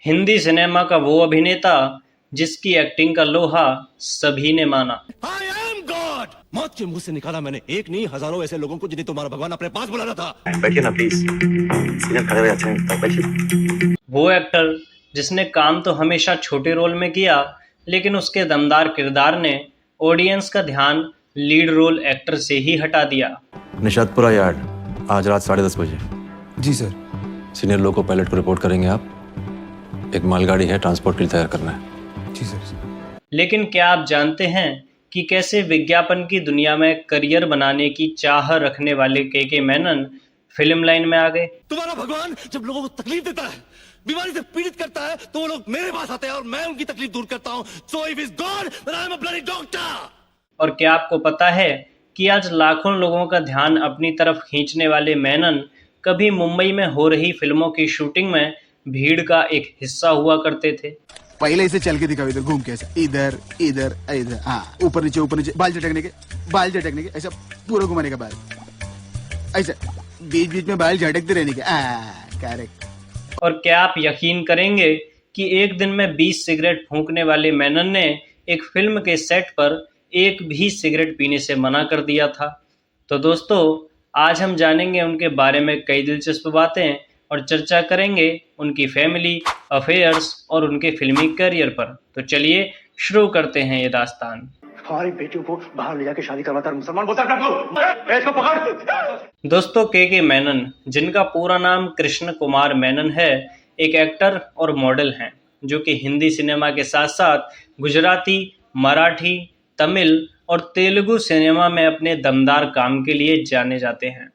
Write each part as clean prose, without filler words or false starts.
Hindi cinema का वो अभिनेता जिसकी एक्टिंग का लोहा सभी ने माना। I am God. मौत के मुंह से निकाला मैंने एक नहीं हजारों ऐसे लोगों को जिन्हें तुम्हारा भगवान अपने पास बुलाना था। बैठिए ना प्लीज, सीनियर खड़े हुए अच्छे नहीं, बैठिए। वो एक्टर जिसने काम तो हमेशा छोटे रोल में किया, लेकिन उसके दमदार किरदार ने ऑडियंस का ध्यान लीड रोल एक्टर से ही हटा दिया। निशातपुरा यार्ड आज रात 10:30 बजे। जी सर। सीनियर लोग को पायलट को रिपोर्ट करेंगे आप। एक मालगाड़ी है, ट्रांसपोर्ट के लिए तैयार करना है। जी सर। लेकिन क्या आप जानते हैं कि कैसे विज्ञापन की दुनिया में करियर बनाने की चाह रखने वाले के मेनन फिल्म लाइन में आ गए। तुम्हारा भगवान जब लोगों को तकलीफ देता है, बीमारी से पीड़ित करता है, तो वो लोग मेरे पास आते हैं और मैं उनकी तकलीफ दूर करता हूँ। So if is god then I am a bloody doctor. और क्या आपको पता है कि आज लाखों लोगों का ध्यान अपनी तरफ खींचने वाले मेनन कभी मुंबई में हो रही फिल्मों की शूटिंग में भीड़ का एक हिस्सा हुआ करते थे। पहले इसे चल के दिखाओ, इधर घूम के, ऐसा इधर इधर इधर, हाँ ऊपर नीचे बाल झटकने के ऐसा पूरा घुमाने का बाल, ऐसा बीच बीच में बाल झटकते रहने के। करेक्ट। और क्या आप यकीन करेंगे कि एक दिन में 20 सिगरेट फूंकने वाले मेनन ने एक फिल्म के सेट पर एक भी सिगरेट पीने से मना कर दिया था। तो दोस्तों, आज हम जानेंगे उनके बारे में कई दिलचस्प बातें और चर्चा करेंगे उनकी फैमिली अफेयर्स और उनके फिल्मी करियर पर। तो चलिए शुरू करते हैं ये दास्तान। हमारी बेटियों को बाहर ले जाके शादी करवाता है मुसलमान बोलता है, इसको पकड़। दोस्तों, के मेनन, जिनका पूरा नाम कृष्ण कुमार मेनन है, एक एक्टर और मॉडल हैं जो कि हिंदी सिनेमा के साथ साथ गुजराती, मराठी, तमिल और तेलुगु सिनेमा में अपने दमदार काम के लिए जाने जाते हैं।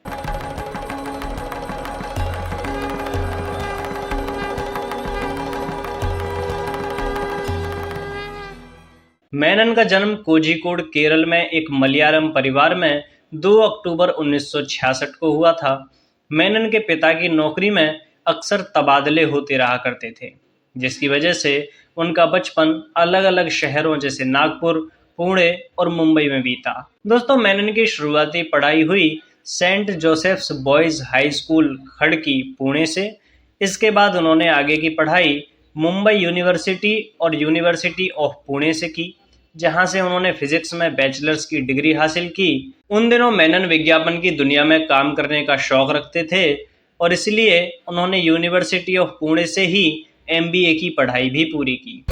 मेनन का जन्म कोझिकोड, केरल में एक मलयालम परिवार में 2 अक्टूबर 1966 को हुआ था। मेनन के पिता की नौकरी में अक्सर तबादले होते रहा करते थे, जिसकी वजह से उनका बचपन अलग अलग शहरों जैसे नागपुर, पुणे और मुंबई में बीता। दोस्तों, मेनन की शुरुआती पढ़ाई हुई Saint Joseph's boys high school, Khadki, Pune से। इसके बाद उन्होंने आगे की पढ़ाई मुंबई यूनिवर्सिटी और यूनिवर्सिटी ऑफ पुणे से की, जहां से उन्होंने फिजिक्स में बैचलर्स की डिग्री हासिल की। उन दिनों मेनन विज्ञापन की दुनिया में काम करने का शौक रखते थे और इसलिए उन्होंने यूनिवर्सिटी ऑफ पुणे से ही MBA की पढ़ाई भी पूरी की।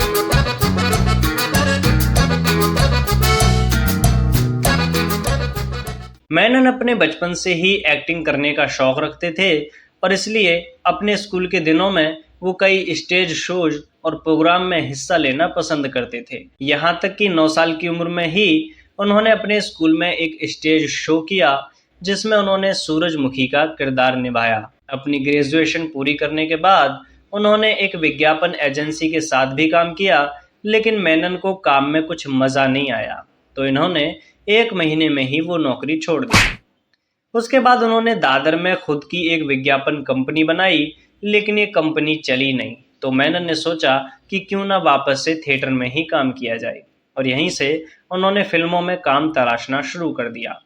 मेनन अपने बचपन से ही एक्टिंग करने का शौक रखते थे और इसलिए अपने स्कूल के दिनों में वो कई स्टेज शोज और प्रोग्राम में हिस्सा लेना पसंद करते थे। यहाँ तक कि 9 साल की उम्र में ही उन्होंने अपने स्कूल में एक स्टेज शो किया जिसमें उन्होंने सूरजमुखी का किरदार निभाया। अपनी ग्रेजुएशन पूरी करने के बाद उन्होंने एक विज्ञापन एजेंसी के साथ भी काम किया, लेकिन मेनन को काम में कुछ मज़ा नहीं आया, तो इन्होंने 1 महीने में ही वो नौकरी छोड़ दी। उसके बाद उन्होंने दादर में खुद की एक विज्ञापन कंपनी बनाई, लेकिन ये कंपनी चली नहीं, तो मेनन ने सोचा कि क्यों ना वापस से थिएटर में ही काम किया जाए और यहीं से उन्होंने फिल्मों में काम तलाशना शुरू कर दिया।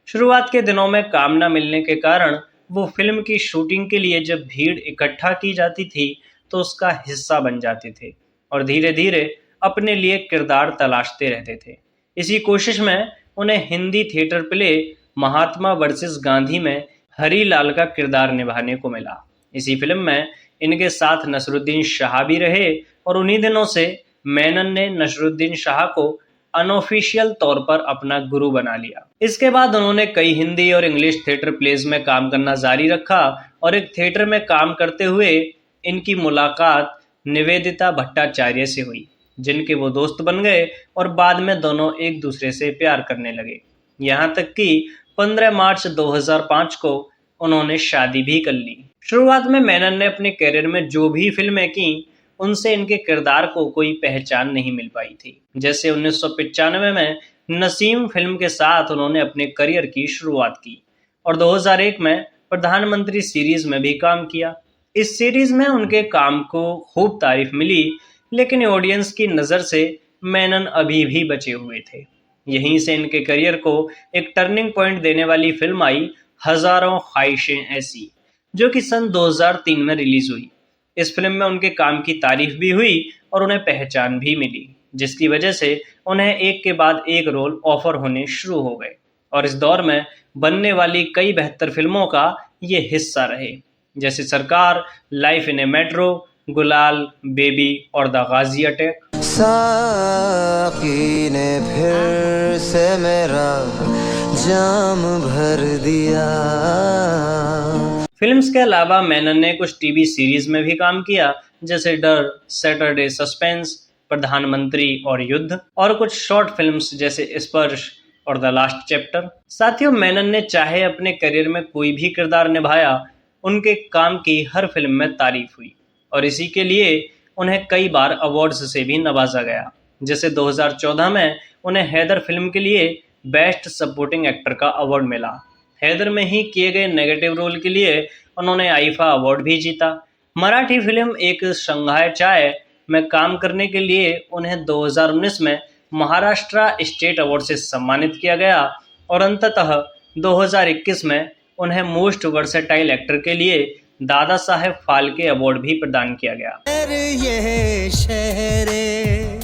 शुरुआत के दिनों में काम न मिलने के कारण वो फिल्म की शूटिंग के लिए जब भीड़ इकट्ठा की जाती थी तो उसका हिस्सा बन जाते थे और धीरे धीरे अपने लिए किरदार तलाशते रहते थे। इसी कोशिश में उन्हें हिंदी थिएटर प्ले महात्मा वर्सेस गांधी में हरी लाल का किरदार निभाने को मिला। इसी फिल्म में इनके साथ नसरुद्दीन शाह भी रहे और उन्हीं दिनों से मेनन ने नसरुद्दीन शाह को अनऑफिशियल तौर पर अपना गुरु बना लिया। इसके बाद उन्होंने कई हिंदी और इंग्लिश थिएटर प्लेज में काम करना जारी रखा और एक थिएटर में काम करते हुए इनकी मुलाकात निवेदिता भट्टाचार्य से हुई, जिनके वो दोस्त बन गए और बाद में दोनों एक दूसरे से प्यार करने लगे। यहाँ तक कि 15 मार्च 2005 को उन्होंने शादी भी कर ली। शुरुआत में मेनन ने अपने करियर में जो भी फिल्में की उनसे इनके किरदार को कोई पहचान नहीं मिल पाई थी। जैसे 1995 में नसीम फिल्म के साथ उन्होंने अपने करियर की शुरुआत की और 2001 में प्रधानमंत्री सीरीज में भी काम किया। इस सीरीज में उनके काम को खूब तारीफ मिली, लेकिन ऑडियंस की नज़र से मेनन अभी भी बचे हुए थे। यहीं से इनके करियर को एक टर्निंग पॉइंट देने वाली फिल्म आई हजारों ख्वाहिशें ऐसी, जो कि सन 2003 में रिलीज हुई। इस फिल्म में उनके काम की तारीफ भी हुई और उन्हें पहचान भी मिली, जिसकी वजह से उन्हें एक के बाद एक रोल ऑफर होने शुरू हो गए और इस दौर में बनने वाली कई बेहतर फिल्मों का ये हिस्सा रहे, जैसे सरकार, लाइफ इन ए मेट्रो, गुलाल, बेबी और द गाजी अटैक। साकी ने फिर से मेरा जाम भर दिया। फिल्म्स के अलावा मेनन ने कुछ टीवी सीरीज में भी काम किया, जैसे डर, सैटरडे सस्पेंस, प्रधानमंत्री और युद्ध, और कुछ शॉर्ट फिल्म्स जैसे स्पर्श और द लास्ट चैप्टर। साथियों, मेनन ने चाहे अपने करियर में कोई भी किरदार निभाया, उनके काम की हर फिल्म में तारीफ हुई और इसी के लिए उन्हें कई बार अवार्ड्स से भी नवाजा गया। जैसे 2014 में उन्हें हैदर फिल्म के लिए बेस्ट सपोर्टिंग एक्टर का अवार्ड मिला। हैदर में ही किए गए नेगेटिव रोल के लिए उन्होंने आईफा अवार्ड भी जीता। मराठी फिल्म एक शंघाई चाय में काम करने के लिए उन्हें 2019 में महाराष्ट्र स्टेट अवार्ड से सम्मानित किया गया और अंततः 2021 में उन्हें मोस्ट वर्सेटाइल एक्टर के लिए दादा साहेब फाल्के अवार्ड भी प्रदान किया गया। ये शहरे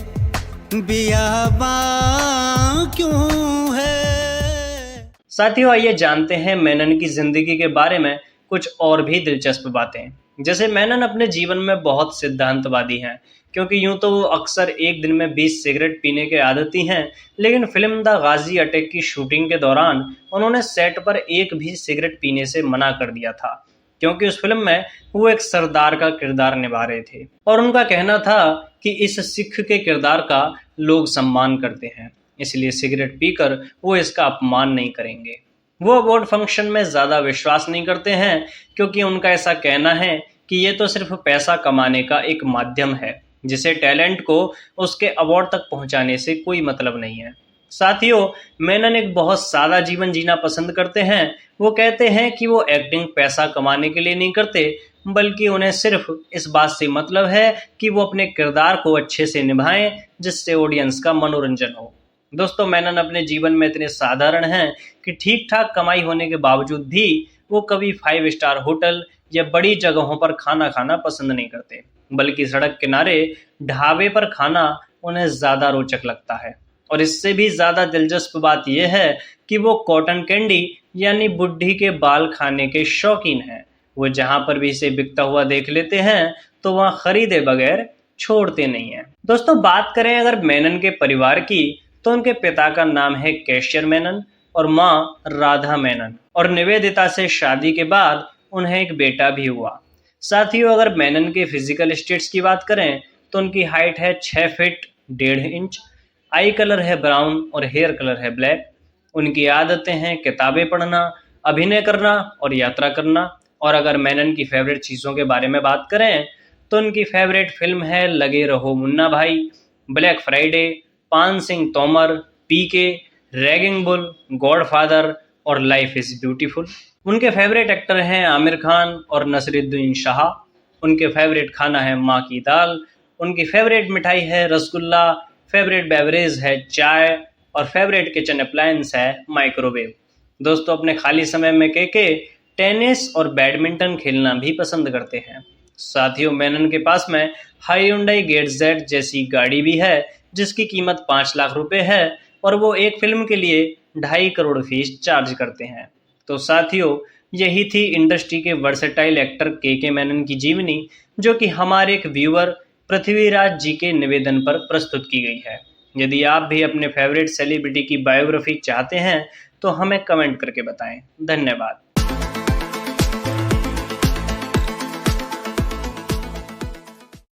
बियाबां क्यों है। साथियों, आइए जानते हैं मेनन की जिंदगी के बारे में कुछ और भी दिलचस्प बातें। जैसे मेनन अपने जीवन में बहुत सिद्धांतवादी हैं, क्योंकि यूं तो वो अक्सर एक दिन में 20 सिगरेट पीने के आदती हैं, लेकिन फिल्म द गाजी अटैक की शूटिंग के दौरान उन्होंने सेट पर एक भी सिगरेट पीने से मना कर दिया था, क्योंकि उस फिल्म में वो एक सरदार का किरदार निभा रहे थे और उनका कहना था कि इस सिख के किरदार का लोग सम्मान करते हैं, इसलिए सिगरेट पीकर वो इसका अपमान नहीं करेंगे। वो अवार्ड फंक्शन में ज़्यादा विश्वास नहीं करते हैं, क्योंकि उनका ऐसा कहना है कि ये तो सिर्फ पैसा कमाने का एक माध्यम है, जिसे टैलेंट को उसके अवार्ड तक पहुंचाने से कोई मतलब नहीं है। साथियों, मेनन एक बहुत सादा जीवन जीना पसंद करते हैं। वो कहते हैं कि वो एक्टिंग पैसा कमाने के लिए नहीं करते, बल्कि उन्हें सिर्फ इस बात से मतलब है कि वो अपने किरदार को अच्छे से निभाएं, जिससे ऑडियंस का मनोरंजन हो। दोस्तों, मेनन अपने जीवन में इतने साधारण हैं कि ठीक ठाक कमाई होने के बावजूद भी वो कभी 5 स्टार होटल या बड़ी जगहों पर खाना खाना पसंद नहीं करते, बल्कि सड़क किनारे ढाबे पर खाना उन्हें ज़्यादा रोचक लगता है। और इससे भी ज़्यादा दिलचस्प बात यह है कि वो कॉटन कैंडी यानी बुढ़ी के बाल खाने के शौकीन हैं। वो जहाँ पर भी इसे बिकता हुआ देख लेते हैं तो वहाँ खरीदे बगैर छोड़ते नहीं हैं। दोस्तों, बात करें अगर मेनन के परिवार की, तो उनके पिता का नाम है कैशियर मेनन और माँ राधा मेनन, और निवेदिता से शादी के बाद उन्हें एक बेटा भी हुआ। साथियों, अगर मेनन के फिजिकल स्टेट्स की बात करें तो उनकी हाइट है 6 फीट 1.5 इंच, आई कलर है ब्राउन और हेयर कलर है ब्लैक। उनकी आदतें हैं किताबें पढ़ना, अभिनय करना और यात्रा करना। और अगर मेनन की फेवरेट चीज़ों के बारे में बात करें तो उनकी फेवरेट फिल्म है लगे रहो मुन्ना भाई, ब्लैक फ्राइडे, पान सिंह तोमर, पीके, रैगिंग बुल, गॉडफादर और लाइफ इज़ ब्यूटीफुल। उनके फेवरेट एक्टर हैं आमिर खान और नसरुद्दीन शाह। उनके फेवरेट खाना है माँ की दाल। उनकी फेवरेट मिठाई है रसगुल्ला, फेवरेट बेवरेज है चाय और फेवरेट किचन अप्लायंस है माइक्रोवेव। दोस्तों, अपने खाली समय में के टेनिस और बैडमिंटन खेलना भी पसंद करते हैं। साथियों, मेनन के पास में हायुंडई गेटजेट जैसी गाड़ी भी है, जिसकी कीमत 5 लाख रुपए है और वो एक फिल्म के लिए 2.5 करोड़ फीस चार्ज करते हैं। तो साथियों, यही थी इंडस्ट्री के वर्सेटाइल एक्टर के मेनन की जीवनी, जो कि हमारे एक व्यूअर पृथ्वीराज जी के निवेदन पर प्रस्तुत की गई है। यदि आप भी अपने फेवरेट सेलिब्रिटी की बायोग्राफी चाहते हैं तो हमें कमेंट करके बताएं। धन्यवाद।